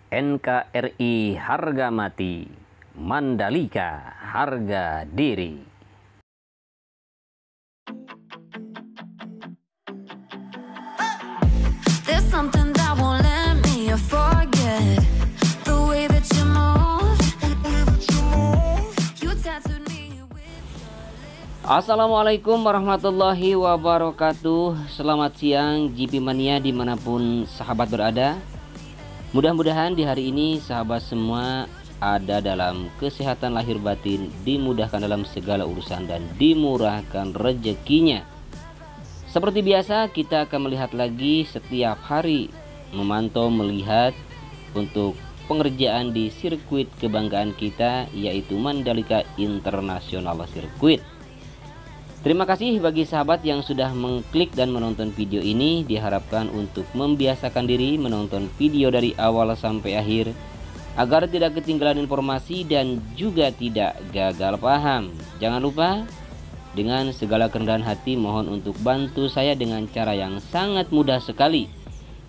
NKRI harga mati, Mandalika harga diri. There's something that won't let me forget the way that you move. You tattooed me with. Assalamualaikum warahmatullahi wabarakatuh. Selamat siang GP Mania dimanapun sahabat berada. Mudah-mudahan di hari ini sahabat semua ada dalam kesehatan lahir batin, dimudahkan dalam segala urusan dan dimurahkan rezekinya. Seperti biasa kita akan melihat lagi setiap hari, memantau melihat untuk pengerjaan di sirkuit kebanggaan kita, yaitu Mandalika International Circuit. Terima kasih bagi sahabat yang sudah mengklik dan menonton video ini. Diharapkan untuk membiasakan diri menonton video dari awal sampai akhir, agar tidak ketinggalan informasi dan juga tidak gagal paham. Jangan lupa, dengan segala kerendahan hati mohon untuk bantu saya dengan cara yang sangat mudah sekali,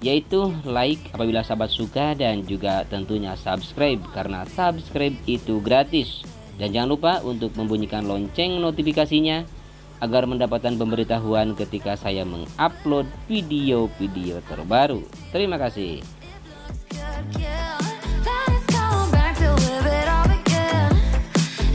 yaitu like apabila sahabat suka dan juga tentunya subscribe, karena subscribe itu gratis. Dan jangan lupa untuk membunyikan lonceng notifikasinya agar mendapatkan pemberitahuan ketika saya mengupload video-video terbaru. Terima kasih. Let's go back to live it all again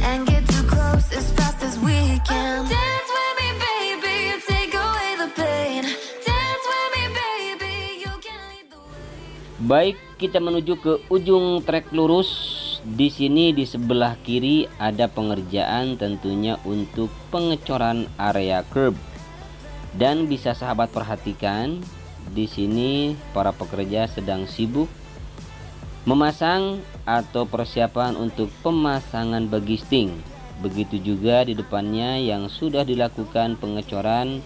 and get too close as fast as we can. Dance with me, baby, take away the pain. Dance with me, baby, you can lead the way. Baik, kita menuju ke ujung trek lurus. Di sini di sebelah kiri ada pengerjaan tentunya untuk pengecoran area curb. Dan bisa sahabat perhatikan, di sini para pekerja sedang sibuk memasang atau persiapan untuk pemasangan bagisting. Begitu juga di depannya yang sudah dilakukan pengecoran,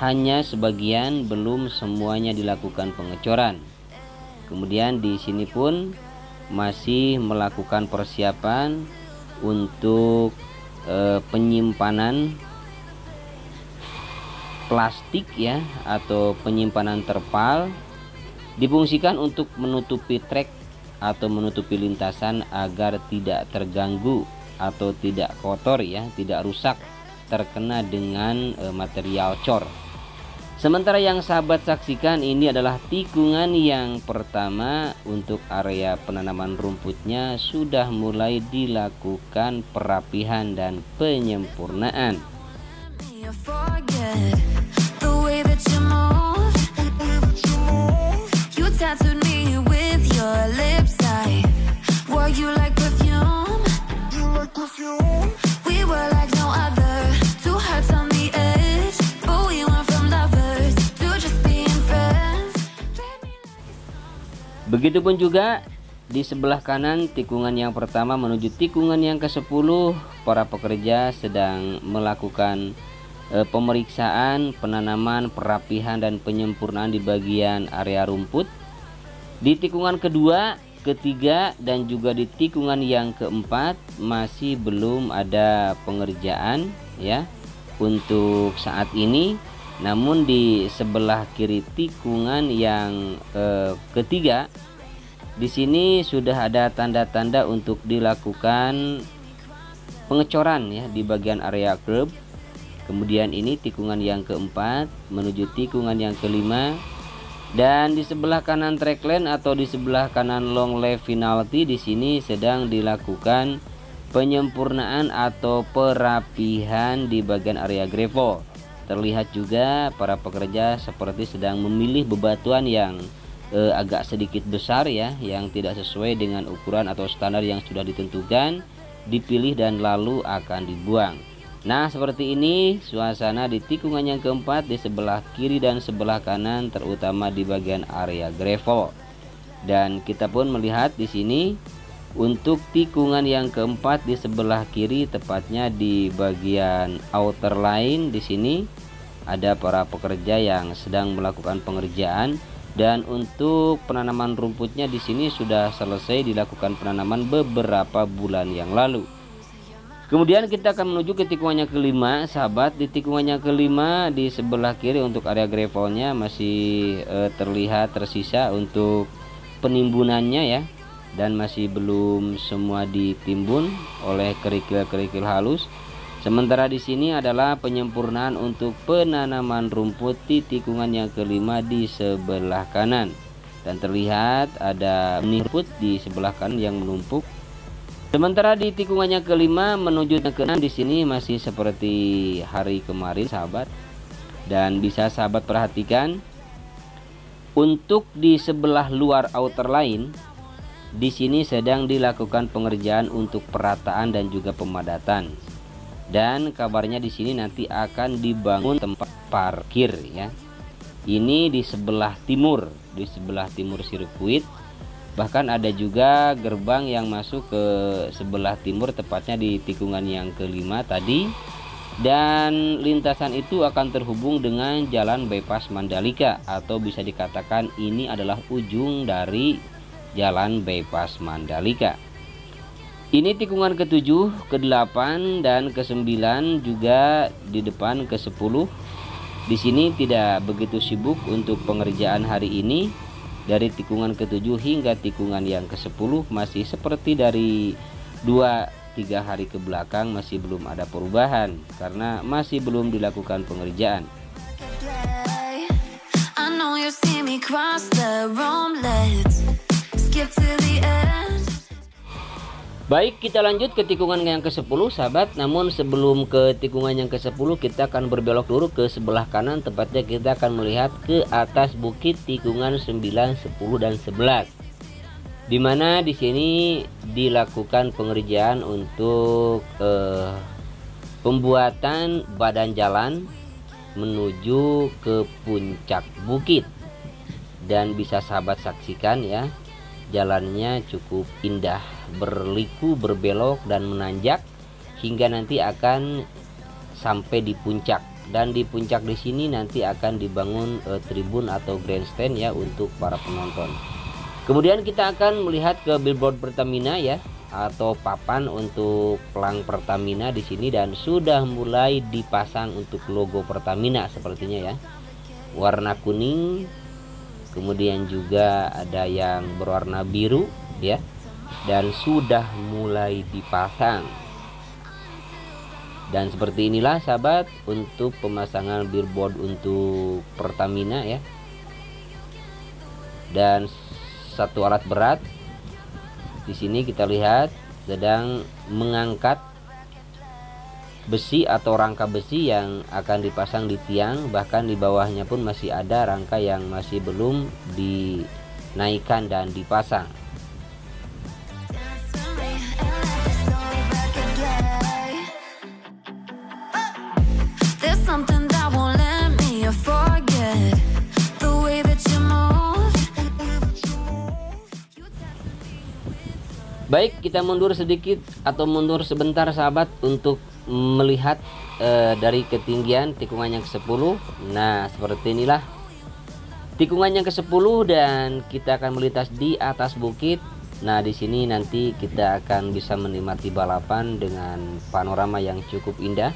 hanya sebagian, belum semuanya dilakukan pengecoran. Kemudian di sini pun masih melakukan persiapan untuk penyimpanan plastik ya, atau penyimpanan terpal, difungsikan untuk menutupi trek atau menutupi lintasan agar tidak terganggu atau tidak kotor ya, tidak rusak terkena dengan material cor. Sementara yang sahabat saksikan ini adalah tikungan yang pertama untuk area penanaman rumputnya, sudah mulai dilakukan perapihan dan penyempurnaan. You forget the way that you move. You tattooed me with your lips. I wore you like perfume. We were like no other, two hearts on the edge, but we went from lovers to just being friends. Begitupun juga di sebelah kanan tikungan yang pertama menuju tikungan yang ke-10, para pekerja sedang melakukan pemeriksaan, penanaman, perapihan dan penyempurnaan di bagian area rumput. Di tikungan kedua, ketiga dan juga di tikungan yang keempat masih belum ada pengerjaan ya untuk saat ini. Namun di sebelah kiri tikungan yang ketiga, di sini sudah ada tanda-tanda untuk dilakukan pengecoran ya di bagian area curb. Kemudian ini tikungan yang keempat menuju tikungan yang kelima. Dan di sebelah kanan track lane atau di sebelah kanan long left penalty, di sini sedang dilakukan penyempurnaan atau perapihan di bagian area gravel. Terlihat juga para pekerja seperti sedang memilih bebatuan yang agak sedikit besar ya, yang tidak sesuai dengan ukuran atau standar yang sudah ditentukan, dipilih dan lalu akan dibuang. Nah, seperti ini suasana di tikungan yang keempat di sebelah kiri dan sebelah kanan, terutama di bagian area gravel. Dan kita pun melihat di sini untuk tikungan yang keempat di sebelah kiri, tepatnya di bagian outer line, di sini ada para pekerja yang sedang melakukan pengerjaan. Dan untuk penanaman rumputnya di sini sudah selesai dilakukan penanaman beberapa bulan yang lalu. Kemudian kita akan menuju ke tikungannya kelima, sahabat. Di tikungannya kelima di sebelah kiri untuk area gravelnya masih terlihat tersisa untuk penimbunannya ya. dan masih belum semua ditimbun oleh kerikil-kerikil halus. Sementara di sini adalah penyempurnaan untuk penanaman rumput di tikungan yang kelima di sebelah kanan. Dan terlihat ada benih rumput di sebelah kanan yang menumpuk. Sementara di tikungan yang kelima menuju yang keenam di sini masih seperti hari kemarin, sahabat. Dan bisa sahabat perhatikan untuk di sebelah luar outer line di sini sedang dilakukan pengerjaan untuk perataan dan juga pemadatan. Dan kabarnya di sini nanti akan dibangun tempat parkir ya. Ini di sebelah timur sirkuit. Bahkan ada juga gerbang yang masuk ke sebelah timur, tepatnya di tikungan yang kelima tadi. Dan lintasan itu akan terhubung dengan jalan bypass Mandalika, atau bisa dikatakan ini adalah ujung dari jalan bypass Mandalika. Ini tikungan ke-7, ke-8 dan ke-9 juga di depan ke-10. Di sini tidak begitu sibuk untuk pengerjaan hari ini. Dari tikungan ke-7 hingga tikungan yang ke-10 masih seperti dari 2-3 hari ke belakang, masih belum ada perubahan karena masih belum dilakukan pengerjaan. I know you see me cross the room, let's skip to the end. Baik, kita lanjut ke tikungan yang ke-10 sahabat. Namun sebelum ke tikungan yang ke-10 kita akan berbelok dulu ke sebelah kanan. Tepatnya kita akan melihat ke atas bukit tikungan 9, 10 dan 11. Dimana di sini dilakukan pengerjaan untuk pembuatan badan jalan menuju ke puncak bukit. Dan bisa sahabat saksikan ya, jalannya cukup indah, berliku, berbelok dan menanjak hingga nanti akan sampai di puncak. Dan di puncak di sini nanti akan dibangun tribun atau grandstand ya untuk para penonton. Kemudian kita akan melihat ke billboard Pertamina ya, atau papan untuk pelang Pertamina di sini, dan sudah mulai dipasang untuk logo Pertamina sepertinya ya. Warna kuning, kemudian juga ada yang berwarna biru ya, dan sudah mulai dipasang. Dan seperti inilah sahabat untuk pemasangan billboard untuk Pertamina ya. Dan satu alat berat di sini kita lihat sedang mengangkat besi atau rangka besi yang akan dipasang di tiang. Bahkan di bawahnya pun masih ada rangka yang masih belum dinaikkan dan dipasang. Baik, kita mundur sedikit atau mundur sebentar sahabat untuk melihat dari ketinggian tikungan yang ke-10. Nah, seperti inilah tikungan yang ke-10 dan kita akan melintas di atas bukit. Nah, di sini nanti kita akan bisa menikmati balapan dengan panorama yang cukup indah.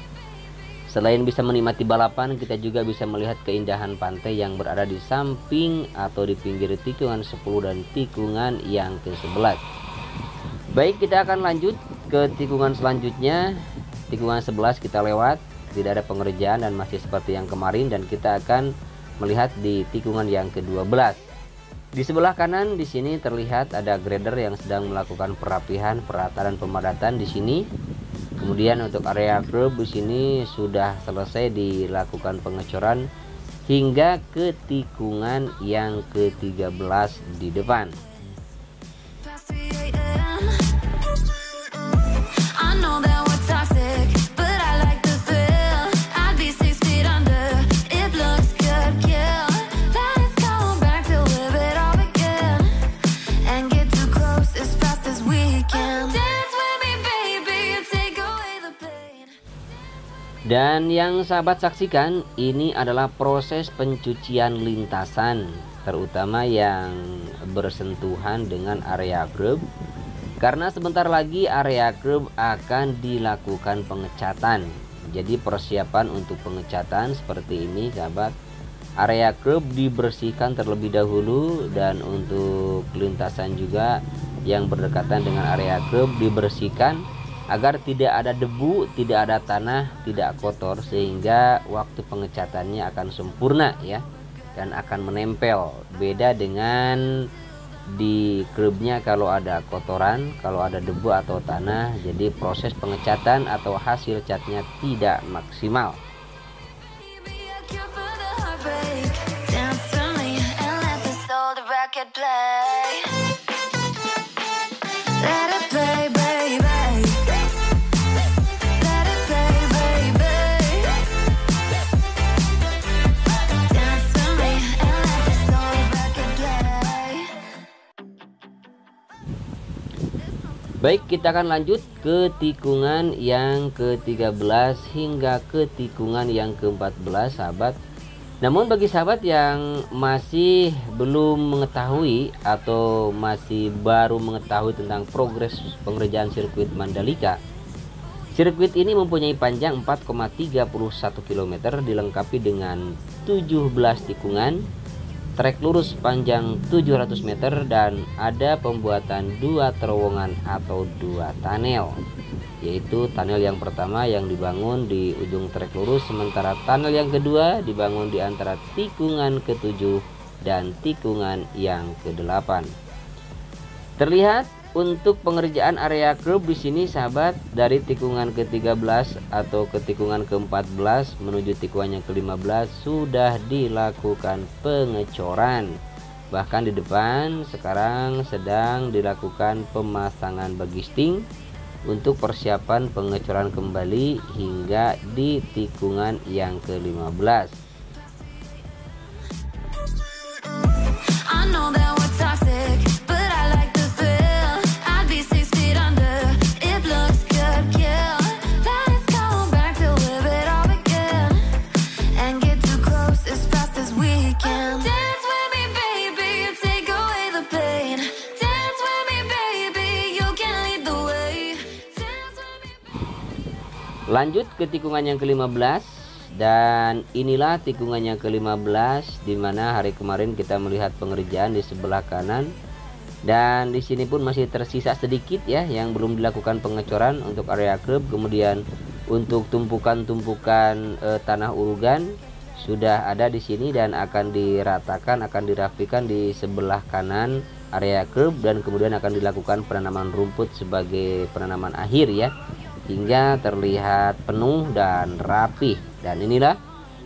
Selain bisa menikmati balapan, kita juga bisa melihat keindahan pantai yang berada di samping atau di pinggir tikungan 10 dan tikungan yang ke-11. Baik, kita akan lanjut ke tikungan selanjutnya. Tikungan 11 kita lewat, tidak ada pengerjaan dan masih seperti yang kemarin, dan kita akan melihat di tikungan yang ke-12. Di sebelah kanan di sini terlihat ada grader yang sedang melakukan perapihan, perataan dan pemadatan di sini. Kemudian untuk area curb di sini sudah selesai dilakukan pengecoran hingga ke tikungan yang ke-13 di depan. Dan yang sahabat saksikan ini adalah proses pencucian lintasan, terutama yang bersentuhan dengan area curb, karena sebentar lagi area curb akan dilakukan pengecatan. Jadi persiapan untuk pengecatan seperti ini sahabat. Area curb dibersihkan terlebih dahulu, dan untuk lintasan juga yang berdekatan dengan area curb dibersihkan agar tidak ada debu, tidak ada tanah, tidak kotor, sehingga waktu pengecatannya akan sempurna ya, dan akan menempel. Beda dengan di curbnya kalau ada kotoran, kalau ada debu atau tanah, jadi proses pengecatan atau hasil catnya tidak maksimal. Baik, kita akan lanjut ke tikungan yang ke-13 hingga ke tikungan yang ke-14 sahabat. Namun bagi sahabat yang masih belum mengetahui atau masih baru mengetahui tentang progres pengerjaan sirkuit Mandalika, sirkuit ini mempunyai panjang 4,31 km dilengkapi dengan 17 tikungan, trek lurus panjang 700 meter, dan ada pembuatan 2 terowongan atau 2 tunnel, yaitu tunnel yang pertama yang dibangun di ujung trek lurus, sementara tunnel yang kedua dibangun di antara tikungan ke-7 dan tikungan yang ke-8. Terlihat untuk pengerjaan area curb di sini sahabat, dari tikungan ke-13 atau ke tikungan ke-14 menuju tikungan yang ke-15 sudah dilakukan pengecoran. Bahkan di depan sekarang sedang dilakukan pemasangan bagisting untuk persiapan pengecoran kembali hingga di tikungan yang ke-15. Lanjut ke tikungan yang ke-15, dan inilah tikungan yang ke-15 di mana hari kemarin kita melihat pengerjaan di sebelah kanan, dan di sini pun masih tersisa sedikit ya yang belum dilakukan pengecoran untuk area curb. Kemudian untuk tumpukan-tumpukan tanah urugan sudah ada di sini dan akan diratakan, akan dirapikan di sebelah kanan area curb, dan kemudian akan dilakukan penanaman rumput sebagai penanaman akhir ya, hingga terlihat penuh dan rapih. Dan inilah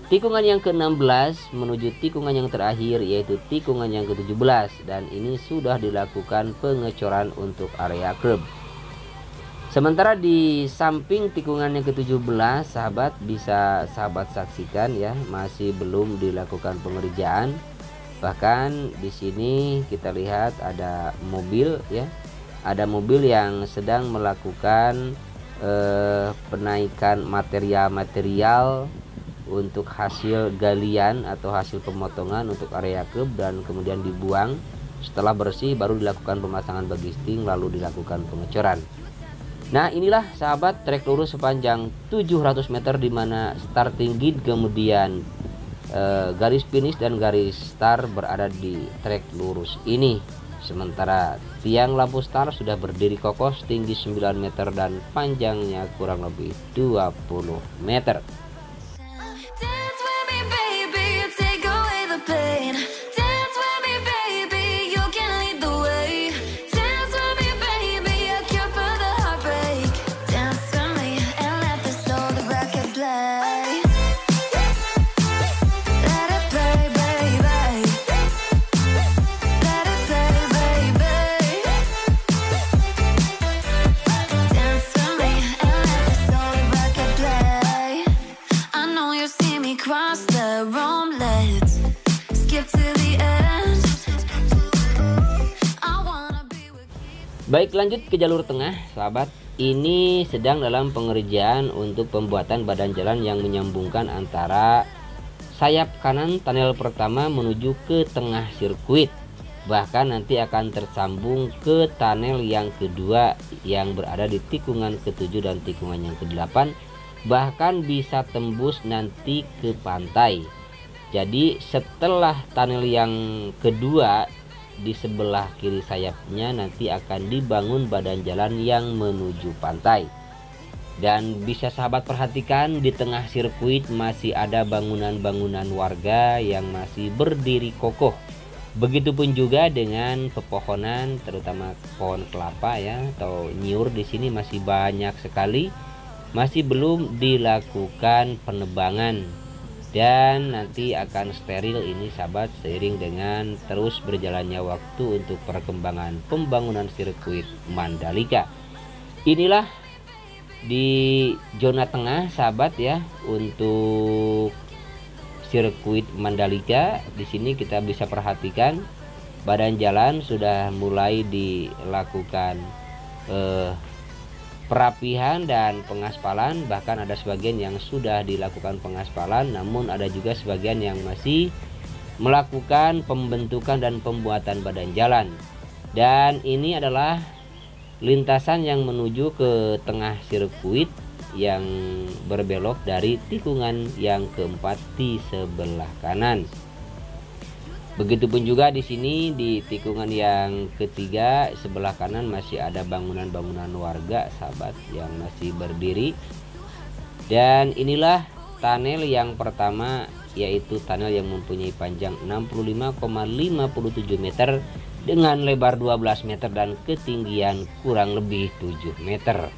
tikungan yang ke-16 menuju tikungan yang terakhir, yaitu tikungan yang ke-17, dan ini sudah dilakukan pengecoran untuk area curb. Sementara di samping tikungan yang ke-17 sahabat, bisa sahabat saksikan ya, masih belum dilakukan pengerjaan. Bahkan di sini kita lihat ada mobil ya, ada mobil yang sedang melakukan penaikan material-material untuk hasil galian atau hasil pemotongan untuk area curb, dan kemudian dibuang. Setelah bersih baru dilakukan pemasangan bagisting lalu dilakukan pengecoran. Nah, inilah sahabat trek lurus sepanjang 700 meter di mana starting gate, kemudian garis finish dan garis start berada di trek lurus ini. Sementara tiang lampu star sudah berdiri kokoh setinggi 9 meter dan panjangnya kurang lebih 20 meter. Baik, lanjut ke jalur tengah sahabat. Ini sedang dalam pengerjaan untuk pembuatan badan jalan yang menyambungkan antara sayap kanan tunnel pertama menuju ke tengah sirkuit. Bahkan nanti akan tersambung ke tunnel yang kedua yang berada di tikungan ke-7 dan tikungan yang ke-8. Bahkan bisa tembus nanti ke pantai. Jadi setelah tunnel yang kedua di sebelah kiri sayapnya nanti akan dibangun badan jalan yang menuju pantai. Dan bisa sahabat perhatikan, di tengah sirkuit masih ada bangunan-bangunan warga yang masih berdiri kokoh. Begitupun juga dengan pepohonan, terutama pohon kelapa ya atau nyiur di sini masih banyak sekali, masih belum dilakukan penebangan. Dan nanti akan steril ini sahabat seiring dengan terus berjalannya waktu untuk perkembangan pembangunan sirkuit Mandalika. Inilah di zona tengah sahabat ya untuk sirkuit Mandalika. Di sini kita bisa perhatikan badan jalan sudah mulai dilakukan perapihan dan pengaspalan, bahkan ada sebagian yang sudah dilakukan pengaspalan, namun ada juga sebagian yang masih melakukan pembentukan dan pembuatan badan jalan. Dan ini adalah lintasan yang menuju ke tengah sirkuit yang berbelok dari tikungan yang keempat di sebelah kanan. Begitupun juga di sini di tikungan yang ketiga sebelah kanan masih ada bangunan-bangunan warga sahabat yang masih berdiri. Dan inilah tunnel yang pertama, yaitu tunnel yang mempunyai panjang 65,57 meter dengan lebar 12 meter dan ketinggian kurang lebih 7 meter.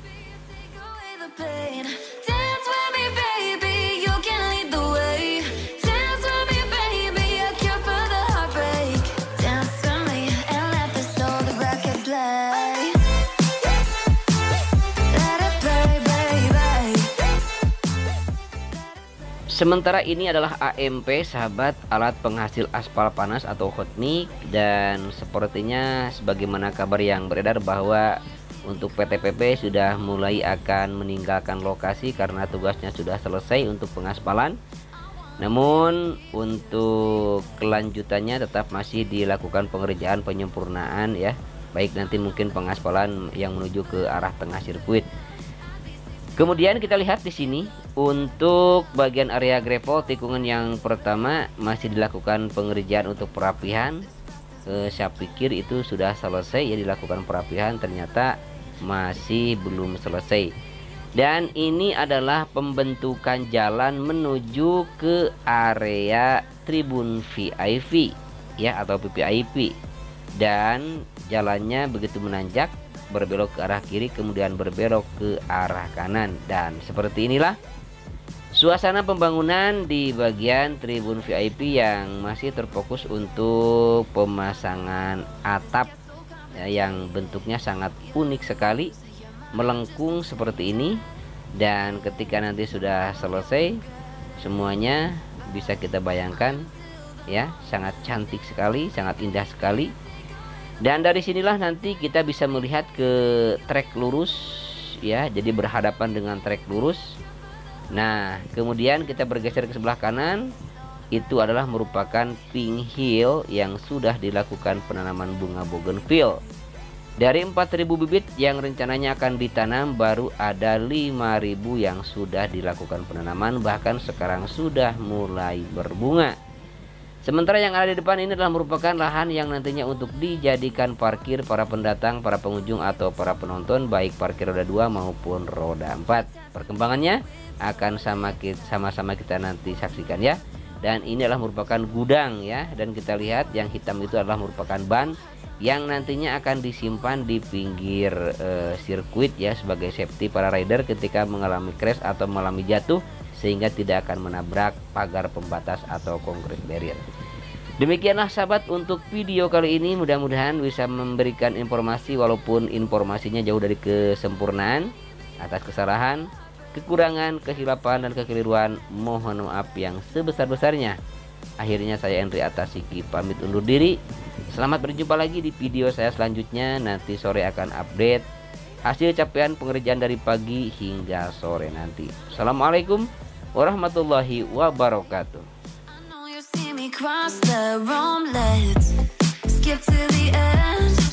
Sementara ini adalah AMP sahabat, alat penghasil aspal panas atau hot mix. Dan sepertinya sebagaimana kabar yang beredar bahwa untuk PT PP sudah mulai akan meninggalkan lokasi karena tugasnya sudah selesai untuk pengaspalan. Namun untuk kelanjutannya tetap masih dilakukan pengerjaan penyempurnaan ya, baik nanti mungkin pengaspalan yang menuju ke arah tengah sirkuit. Kemudian kita lihat di sini untuk bagian area gravel tikungan yang pertama masih dilakukan pengerjaan untuk perapihan. Saya pikir itu sudah selesai ya, dilakukan perapihan, ternyata masih belum selesai. Dan ini adalah pembentukan jalan menuju ke area tribun VIP ya atau VVIP. Dan jalannya begitu menanjak, berbelok ke arah kiri kemudian berbelok ke arah kanan. Dan seperti inilah suasana pembangunan di bagian tribun VIP yang masih terfokus untuk pemasangan atap ya, yang bentuknya sangat unik sekali, melengkung seperti ini. Dan ketika nanti sudah selesai semuanya bisa kita bayangkan ya, sangat cantik sekali, sangat indah sekali. Dan dari sinilah nanti kita bisa melihat ke trek lurus ya, jadi berhadapan dengan trek lurus. Nah kemudian kita bergeser ke sebelah kanan, itu adalah merupakan pink hill yang sudah dilakukan penanaman bunga bougainville. Dari 4.000 bibit yang rencananya akan ditanam, baru ada 5.000 yang sudah dilakukan penanaman, bahkan sekarang sudah mulai berbunga. Sementara yang ada di depan ini adalah merupakan lahan yang nantinya untuk dijadikan parkir para pendatang, para pengunjung atau para penonton, baik parkir roda 2 maupun roda 4. Perkembangannya akan sama-sama kita nanti saksikan ya. Dan ini adalah merupakan gudang ya, dan kita lihat yang hitam itu adalah merupakan ban yang nantinya akan disimpan di pinggir sirkuit ya, sebagai safety para rider ketika mengalami crash atau mengalami jatuh, sehingga tidak akan menabrak pagar pembatas atau concrete barrier. Demikianlah sahabat untuk video kali ini, mudah-mudahan bisa memberikan informasi walaupun informasinya jauh dari kesempurnaan. Atas kesalahan, kekurangan, kehilapan dan kekeliruan mohon maaf yang sebesar-besarnya. Akhirnya saya Henry Atasiki pamit undur diri. Selamat berjumpa lagi di video saya selanjutnya. Nanti sore akan update hasil capaian pengerjaan dari pagi hingga sore nanti. Assalamualaikum warahmatullahi wabarakatuh. Cross the room, let's skip to the end.